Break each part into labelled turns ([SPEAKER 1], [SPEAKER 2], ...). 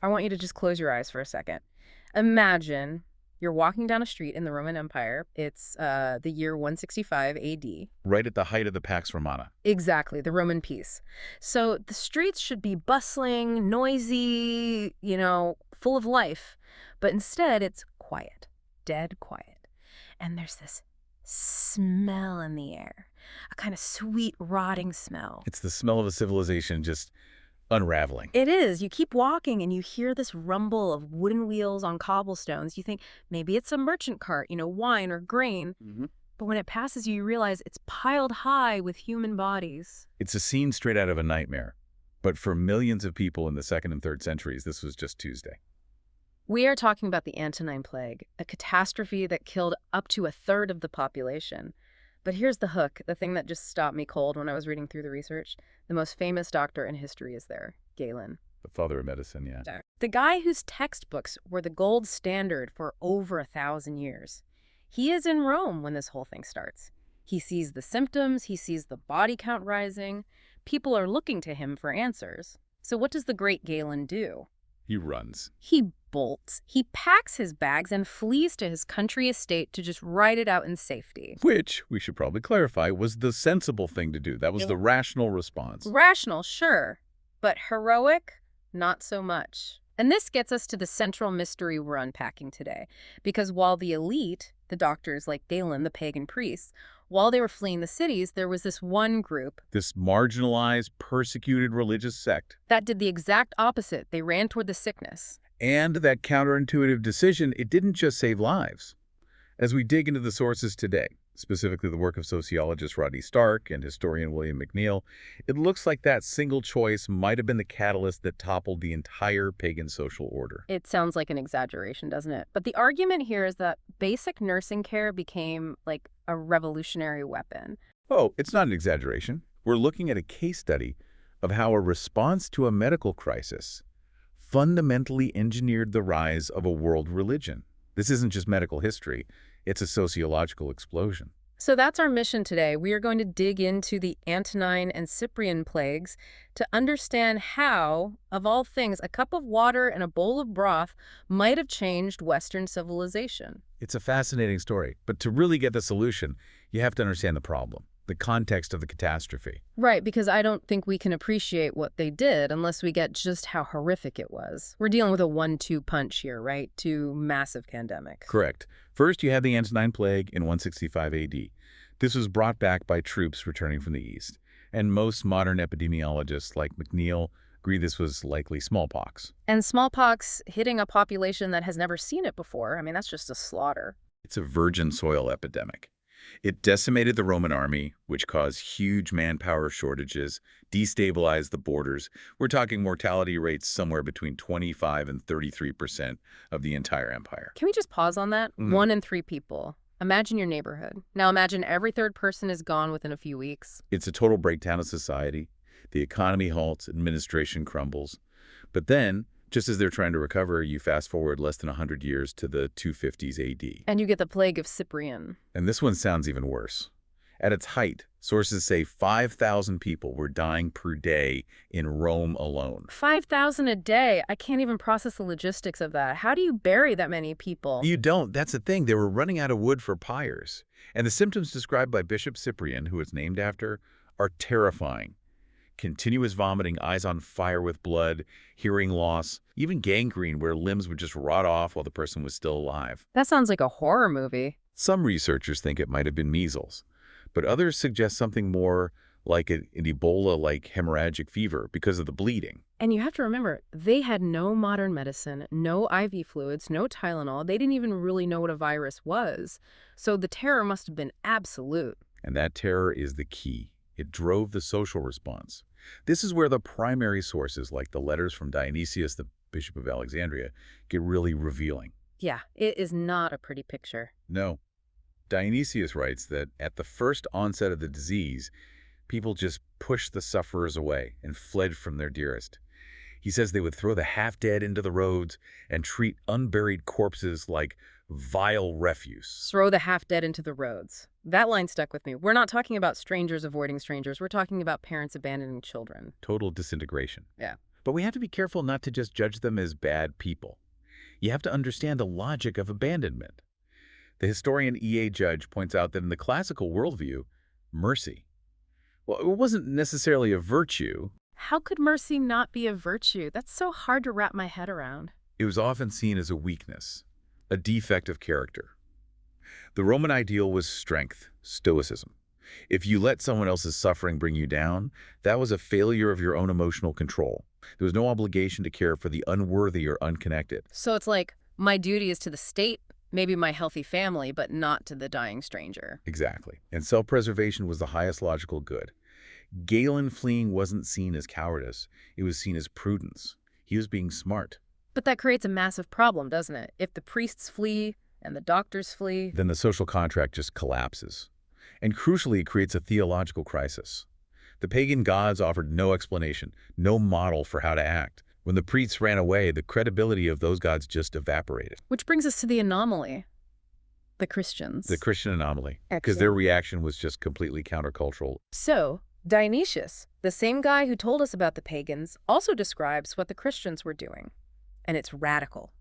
[SPEAKER 1] I want you to just close your eyes for a second. Imagine you're walking down a street in the Roman Empire. It's the year 165 AD.
[SPEAKER 2] Right at the height of the Pax Romana.
[SPEAKER 1] Exactly, the Roman peace. So the streets should be bustling, noisy, full of life. But instead, it's quiet, dead quiet. And there's this smell in the air, a kind of sweet, rotting smell.
[SPEAKER 2] It's the smell of a civilization just unraveling.
[SPEAKER 1] It is. You keep walking and you hear this rumble of wooden wheels on cobblestones. You think maybe it's a merchant cart, wine or grain. But when it passes you, you realize it's piled high with human bodies.
[SPEAKER 2] It's a scene straight out of a nightmare. But for millions of people in the 2nd and 3rd centuries, this was just Tuesday.
[SPEAKER 1] We are talking about the Antonine Plague, a catastrophe that killed up to 1/3 of the population. But here's the hook, the thing that just stopped me cold when I was reading through the research. The most famous doctor in history is there, Galen.
[SPEAKER 2] The father of medicine, yeah.
[SPEAKER 1] The guy whose textbooks were the gold standard for over 1,000 years. He is in Rome when this whole thing starts. He sees the symptoms, he sees the body count rising. People are looking to him for answers. So what does the great Galen do?
[SPEAKER 2] He runs.
[SPEAKER 1] He bolts. He packs his bags and flees to his country estate to just ride it out in safety.
[SPEAKER 2] Which, we should probably clarify, was the sensible thing to do. That was the rational response.
[SPEAKER 1] Rational, sure. But heroic, not so much. And this gets us to the central mystery we're unpacking today. Because while the elite, the doctors like Galen, the pagan priests, while they were fleeing the cities, there was this one group.
[SPEAKER 2] This marginalized, persecuted religious sect.
[SPEAKER 1] That did the exact opposite. They ran toward the sickness.
[SPEAKER 2] And that counterintuitive decision, it didn't just save lives. As we dig into the sources today, specifically the work of sociologist Rodney and historian William McNeill, it looks like that single choice might have been the catalyst that toppled the entire pagan social order.
[SPEAKER 1] It sounds like an exaggeration, doesn't it? But the argument here is that basic nursing care became like a revolutionary weapon.
[SPEAKER 2] Oh, it's not an exaggeration. We're looking at a case study of how a response to a medical crisis fundamentally engineered the rise of a world religion. This isn't just medical history. It's a sociological explosion.
[SPEAKER 1] So that's our mission today. We are going to dig into the Antonine and Cyprian plagues to understand how, of all things, a cup of water and a bowl of broth might have changed Western civilization.
[SPEAKER 2] It's a fascinating story, but to really get the solution, you have to understand the problem, the context of the catastrophe.
[SPEAKER 1] Right, because I don't think we can appreciate what they did unless we get just how horrific it was. We're dealing with a 1-2 punch here, right? Two massive pandemics.
[SPEAKER 2] Correct. First, you had the Antonine Plague in 165 AD. This was brought back by troops returning from the East. And most modern epidemiologists like McNeill agree this was likely smallpox.
[SPEAKER 1] And smallpox hitting a population that has never seen it before, I mean, that's just a slaughter.
[SPEAKER 2] It's a virgin soil epidemic. It decimated the Roman army, which caused huge manpower shortages, destabilized the borders. We're talking mortality rates somewhere between 25 and 33% of the entire empire.
[SPEAKER 1] Can we just pause on that? 1 in 3 people. Imagine your neighborhood. Now imagine every 3rd person is gone within a few weeks.
[SPEAKER 2] It's a total breakdown of society. The economy halts, administration crumbles. But then, just as they're trying to recover, you fast forward less than 100 years to the 250s AD.
[SPEAKER 1] And you get the plague of Cyprian.
[SPEAKER 2] And this one sounds even worse. At its height, sources say 5,000 people were dying per day in Rome alone.
[SPEAKER 1] 5,000 a day. I can't even process the logistics of that. How do you bury that many people?
[SPEAKER 2] You don't. That's the thing. They were running out of wood for pyres. And the symptoms described by Bishop Cyprian, who it's named after, are terrifying. Continuous vomiting, eyes on fire with blood, hearing loss, even gangrene where limbs would just rot off while the person was still alive.
[SPEAKER 1] That sounds like a horror movie.
[SPEAKER 2] Some researchers think it might have been measles, but others suggest something more like an Ebola-like hemorrhagic fever because of the bleeding.
[SPEAKER 1] And you have to remember, they had no modern medicine, no IV fluids, no Tylenol. They didn't even really know what a virus was. So the terror must have been absolute.
[SPEAKER 2] And that terror is the key. It drove the social response. This is where the primary sources, like the letters from Dionysius, the Bishop of Alexandria, get really revealing.
[SPEAKER 1] Yeah, it is not a pretty picture.
[SPEAKER 2] No. Dionysius writes that at the first onset of the disease, people just pushed the sufferers away and fled from their dearest. He says they would throw the half-dead into the roads and treat unburied corpses like vile refuse.
[SPEAKER 1] Throw the half-dead into the roads. That line stuck with me. We're not talking about strangers avoiding strangers. We're talking about parents abandoning children.
[SPEAKER 2] Total disintegration.
[SPEAKER 1] Yeah.
[SPEAKER 2] But we have to be careful not to just judge them as bad people. You have to understand the logic of abandonment. The historian E.A. Judge points out that in the classical worldview, mercy, well, it wasn't necessarily a virtue.
[SPEAKER 1] How could mercy not be a virtue? That's so hard to wrap my head around.
[SPEAKER 2] It was often seen as a weakness, a defect of character. The Roman ideal was strength, stoicism. If you let someone else's suffering bring you down, that was a failure of your own emotional control. There was no obligation to care for the unworthy or unconnected.
[SPEAKER 1] So it's like, my duty is to the state, maybe my healthy family, but not to the dying stranger.
[SPEAKER 2] Exactly. And self-preservation was the highest logical good. Galen fleeing wasn't seen as cowardice. It was seen as prudence. He was being smart.
[SPEAKER 1] But that creates a massive problem, doesn't it? If the priests flee and the doctors flee,
[SPEAKER 2] Then the social contract just collapses. And crucially, it creates a theological crisis. The pagan gods offered no explanation, no model for how to act. When the priests ran away, the credibility of those gods just evaporated.
[SPEAKER 1] which brings us to the anomaly, the Christians.
[SPEAKER 2] The Christian anomaly, because their reaction was just completely countercultural.
[SPEAKER 1] So, Dionysius, the same guy who told us about the pagans, also describes what the Christians were doing. And it's radical.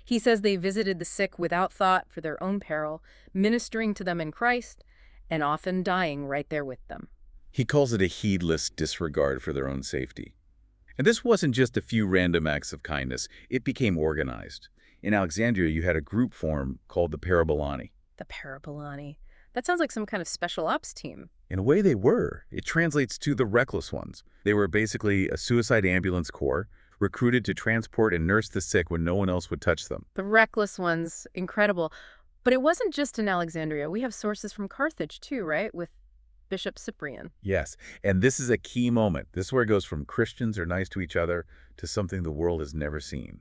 [SPEAKER 1] He says they visited the sick without thought for their own peril, ministering to them in Christ, and often dying right there with them.
[SPEAKER 2] He calls it a heedless disregard for their own safety. And this wasn't just a few random acts of kindness. It became organized. In Alexandria, you had a group form called the Parabolani.
[SPEAKER 1] The Parabolani. That sounds like some kind of special ops team.
[SPEAKER 2] In a way, they were. It translates to the reckless ones. They were basically a suicide ambulance corps, recruited to transport and nurse the sick when no one else would touch them.
[SPEAKER 1] The reckless ones, incredible. But it wasn't just in Alexandria. We have sources from Carthage too, right? With Bishop Cyprian.
[SPEAKER 2] Yes, and this is a key moment. This is where it goes from Christians are nice to each other to something the world has never seen.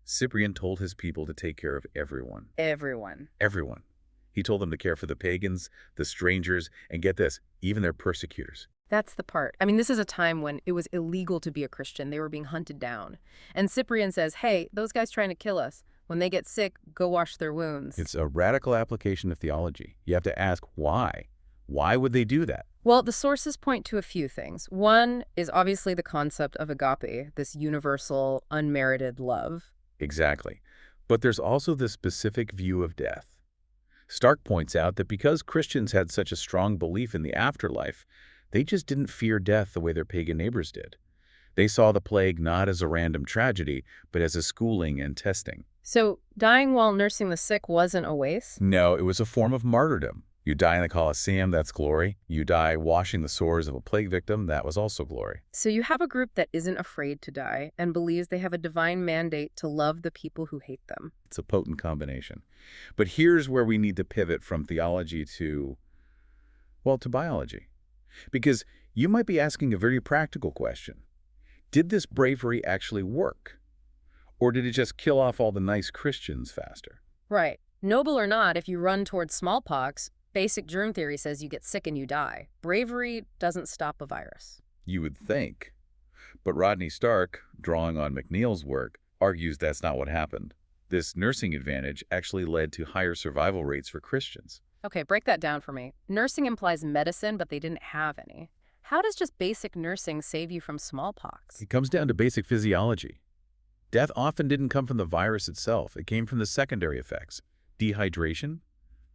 [SPEAKER 2] Cyprian told his people to take care of everyone.
[SPEAKER 1] Everyone.
[SPEAKER 2] Everyone. He told them to care for the pagans, the strangers, and get this, even their persecutors.
[SPEAKER 1] That's the part. I mean, this is a time when it was illegal to be a Christian. They were being hunted down. And Cyprian says, hey, those guys trying to kill us, when they get sick, go wash their wounds.
[SPEAKER 2] It's a radical application of theology. You have to ask why. Why would they do that?
[SPEAKER 1] Well, the sources point to a few things. One is obviously the concept of agape, this universal, unmerited love.
[SPEAKER 2] Exactly. But there's also the specific view of death. Stark points out that because Christians had such a strong belief in the afterlife, they just didn't fear death the way their pagan neighbors did. They saw the plague not as a random tragedy, but as a schooling and testing.
[SPEAKER 1] So dying while nursing the sick wasn't a waste?
[SPEAKER 2] No, it was a form of martyrdom. You die in the Colosseum, that's glory. You die washing the sores of a plague victim, that was also glory.
[SPEAKER 1] So you have a group that isn't afraid to die and believes they have a divine mandate to love the people who hate them.
[SPEAKER 2] It's a potent combination. But here's where we need to pivot from theology to, well, to biology. Because you might be asking a very practical question. Did this bravery actually work? Or did it just kill off all the nice Christians faster?
[SPEAKER 1] Right. Noble or not, if you run towards smallpox, basic germ theory says you get sick and you die. Bravery doesn't stop a virus.
[SPEAKER 2] You would think. But Rodney Stark, drawing on McNeil's work, argues that's not what happened. This nursing advantage actually led to higher survival rates for Christians.
[SPEAKER 1] Okay, break that down for me. Nursing implies medicine, but they didn't have any. How does just basic nursing save you from smallpox?
[SPEAKER 2] It comes down to basic physiology. Death often didn't come from the virus itself. It came from the secondary effects. Dehydration,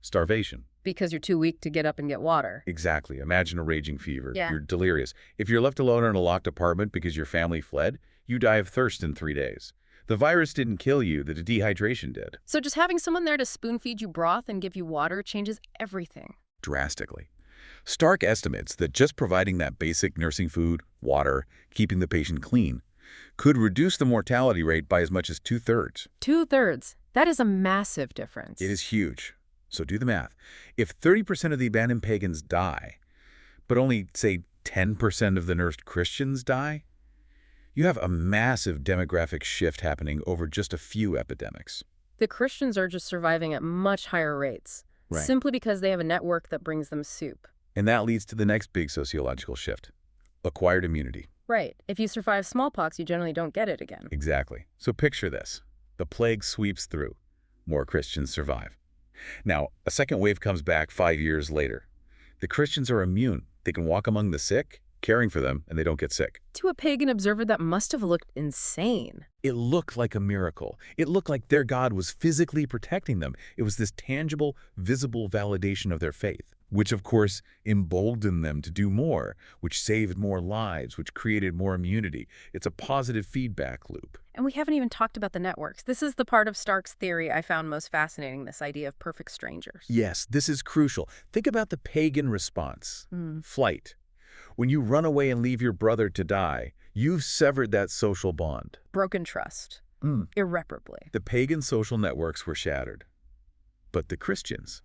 [SPEAKER 2] starvation.
[SPEAKER 1] Because you're too weak to get up and get water.
[SPEAKER 2] Exactly. Imagine a raging fever.
[SPEAKER 1] Yeah.
[SPEAKER 2] You're delirious. If you're left alone in a locked apartment because your family fled, you die of thirst in 3 days. The virus didn't kill you, the dehydration did.
[SPEAKER 1] So just having someone there to spoon-feed you broth and give you water changes everything.
[SPEAKER 2] Drastically. Stark estimates that just providing that basic nursing food, water, keeping the patient clean, could reduce the mortality rate by as much as 2/3.
[SPEAKER 1] 2/3. That is a massive difference.
[SPEAKER 2] It is huge. So do the math. If 30% of the abandoned pagans die, but only, say, 10% of the nursed Christians die, you have a massive demographic shift happening over just a few epidemics.
[SPEAKER 1] The Christians are just surviving at much higher rates,
[SPEAKER 2] Right.
[SPEAKER 1] simply because they have a network that brings them soup.
[SPEAKER 2] And that leads to the next big sociological shift, acquired immunity.
[SPEAKER 1] Right. If you survive smallpox, you generally don't get it again.
[SPEAKER 2] Exactly. So picture this. The plague sweeps through. More Christians survive. Now, a second wave comes back 5 years later. The Christians are immune. They can walk among the sick, caring for them, and they don't get sick.
[SPEAKER 1] To a pagan observer, that must have looked insane.
[SPEAKER 2] It looked like a miracle. It looked like their God was physically protecting them. It was this tangible, visible validation of their faith, which of course emboldened them to do more, which saved more lives, which created more immunity. It's a positive feedback loop.
[SPEAKER 1] And we haven't even talked about the networks. This is the part of Stark's theory I found most fascinating, this idea of perfect strangers.
[SPEAKER 2] Yes, this is crucial. Think about the pagan response. Flight. When you run away and leave your brother to die, you've severed that social bond.
[SPEAKER 1] Broken trust. Irreparably.
[SPEAKER 2] The pagan social networks were shattered. But the Christians,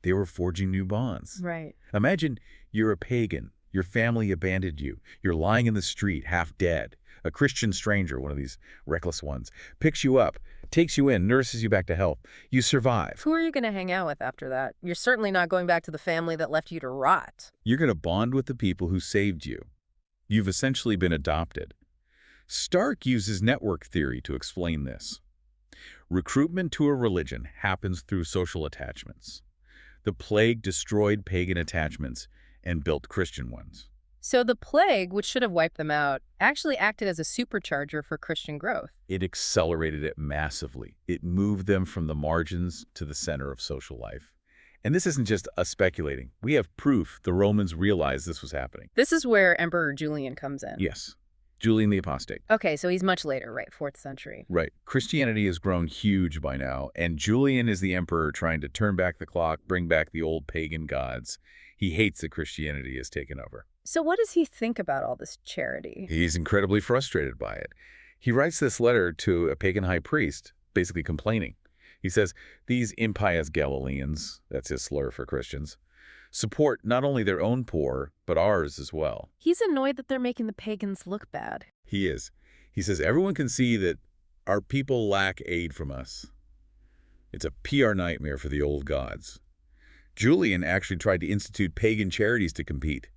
[SPEAKER 2] they were forging new bonds.
[SPEAKER 1] Right.
[SPEAKER 2] Imagine you're a pagan. Your family abandoned you. You're lying in the street, half dead. A Christian stranger, one of these reckless ones, picks you up, takes you in, nurses you back to health. You survive.
[SPEAKER 1] Who are you going to hang out with after that? You're certainly not going back to the family that left you to rot.
[SPEAKER 2] You're going to bond with the people who saved you. You've essentially been adopted. Stark uses network theory to explain this. Recruitment to a religion happens through social attachments. The plague destroyed pagan attachments and built Christian ones.
[SPEAKER 1] So the plague, which should have wiped them out, actually acted as a supercharger for Christian growth.
[SPEAKER 2] It accelerated it massively. It moved them from the margins to the center of social life. And this isn't just us speculating. We have proof the Romans realized this was happening.
[SPEAKER 1] This is where Emperor Julian comes in.
[SPEAKER 2] Yes. Julian the Apostate.
[SPEAKER 1] Okay, so he's much later, right? 4th century.
[SPEAKER 2] Right. Christianity has grown huge by now, and Julian is the emperor trying to turn back the clock, bring back the old pagan gods. He hates that Christianity has taken over.
[SPEAKER 1] So what does he think about all this charity?
[SPEAKER 2] He's incredibly frustrated by it. He writes this letter to a pagan high priest, basically complaining. He says, these impious Galileans, that's his slur for Christians, support not only their own poor, but ours as well.
[SPEAKER 1] He's annoyed that they're making the pagans look bad.
[SPEAKER 2] He is. He says, everyone can see that our people lack aid from us. It's a PR nightmare for the old gods. Julian actually tried to institute pagan charities to compete.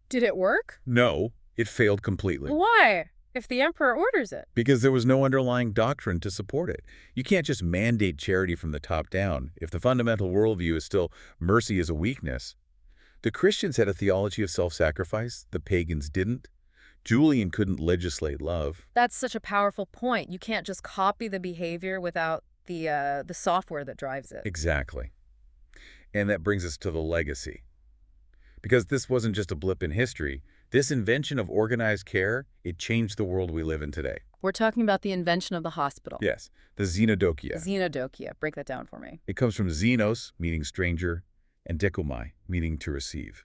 [SPEAKER 1] Did it work?
[SPEAKER 2] No, it failed completely.
[SPEAKER 1] Why? If the emperor orders it.
[SPEAKER 2] Because there was no underlying doctrine to support it. You can't just mandate charity from the top down if the fundamental worldview is still mercy is a weakness. The Christians had a theology of self-sacrifice. The pagans didn't. Julian couldn't legislate love.
[SPEAKER 1] That's such a powerful point. You can't just copy the behavior without the software that drives it.
[SPEAKER 2] Exactly. And that brings us to the legacy. Because this wasn't just a blip in history. This invention of organized care, it changed the world we live in today.
[SPEAKER 1] We're talking about the invention of the hospital.
[SPEAKER 2] Yes, the xenodokia.
[SPEAKER 1] Xenodokia. Break that down for me.
[SPEAKER 2] It comes from xenos, meaning stranger, and dekomai, meaning to receive.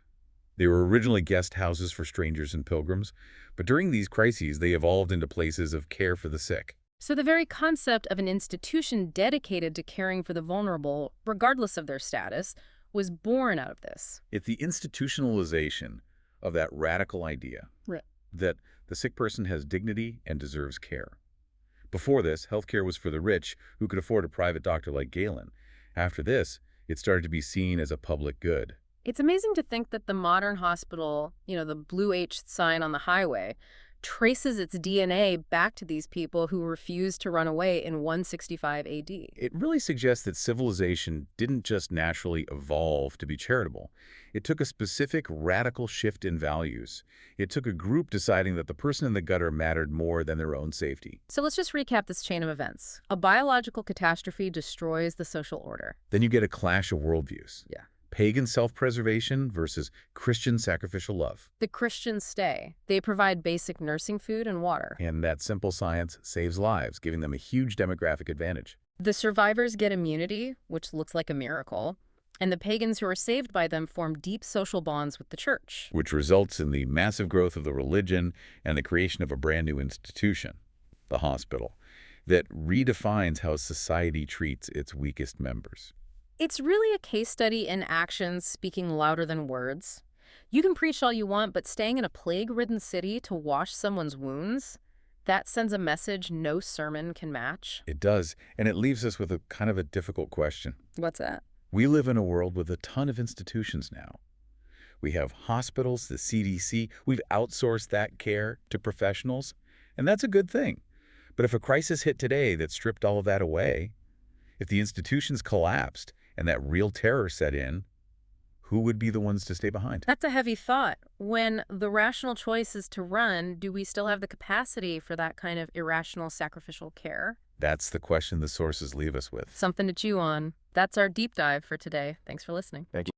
[SPEAKER 2] They were originally guest houses for strangers and pilgrims, but during these crises, they evolved into places of care for the sick.
[SPEAKER 1] So the very concept of an institution dedicated to caring for the vulnerable, regardless of their status, was born out of this.
[SPEAKER 2] It's the institutionalization of that radical idea that the sick person has dignity and deserves care. Before this, healthcare was for the rich who could afford a private doctor like Galen. After this, it started to be seen as a public good.
[SPEAKER 1] It's amazing to think that the modern hospital, the blue H sign on the highway, traces its DNA back to these people who refused to run away in 165 AD.
[SPEAKER 2] It really suggests that civilization didn't just naturally evolve to be charitable. It took a specific radical shift in values. It took a group deciding that the person in the gutter mattered more than their own safety.
[SPEAKER 1] So let's just recap this chain of events. A biological catastrophe destroys the social order.
[SPEAKER 2] Then you get a clash of worldviews.
[SPEAKER 1] Yeah.
[SPEAKER 2] Pagan self-preservation versus Christian sacrificial love.
[SPEAKER 1] The Christians stay. They provide basic nursing food and water.
[SPEAKER 2] And that simple science saves lives, giving them a huge demographic advantage.
[SPEAKER 1] The survivors get immunity, which looks like a miracle, and the pagans who are saved by them form deep social bonds with the church.
[SPEAKER 2] Which results in the massive growth of the religion and the creation of a brand new institution, the hospital, that redefines how society treats its weakest members.
[SPEAKER 1] It's really a case study in actions speaking louder than words. You can preach all you want, but staying in a plague-ridden city to wash someone's wounds, that sends a message no sermon can match.
[SPEAKER 2] It does, and it leaves us with a kind of a difficult question.
[SPEAKER 1] What's that?
[SPEAKER 2] We live in a world with a ton of institutions now. We have hospitals, the CDC. We've outsourced that care to professionals, and that's a good thing. But if a crisis hit today that stripped all of that away, if the institutions collapsed, and that real terror set in, who would be the ones to stay behind?
[SPEAKER 1] That's a heavy thought. When the rational choice is to run, do we still have the capacity for that kind of irrational sacrificial care?
[SPEAKER 2] That's the question the sources leave us with.
[SPEAKER 1] Something to chew on. That's our deep dive for today. Thanks for listening.
[SPEAKER 2] Thank you.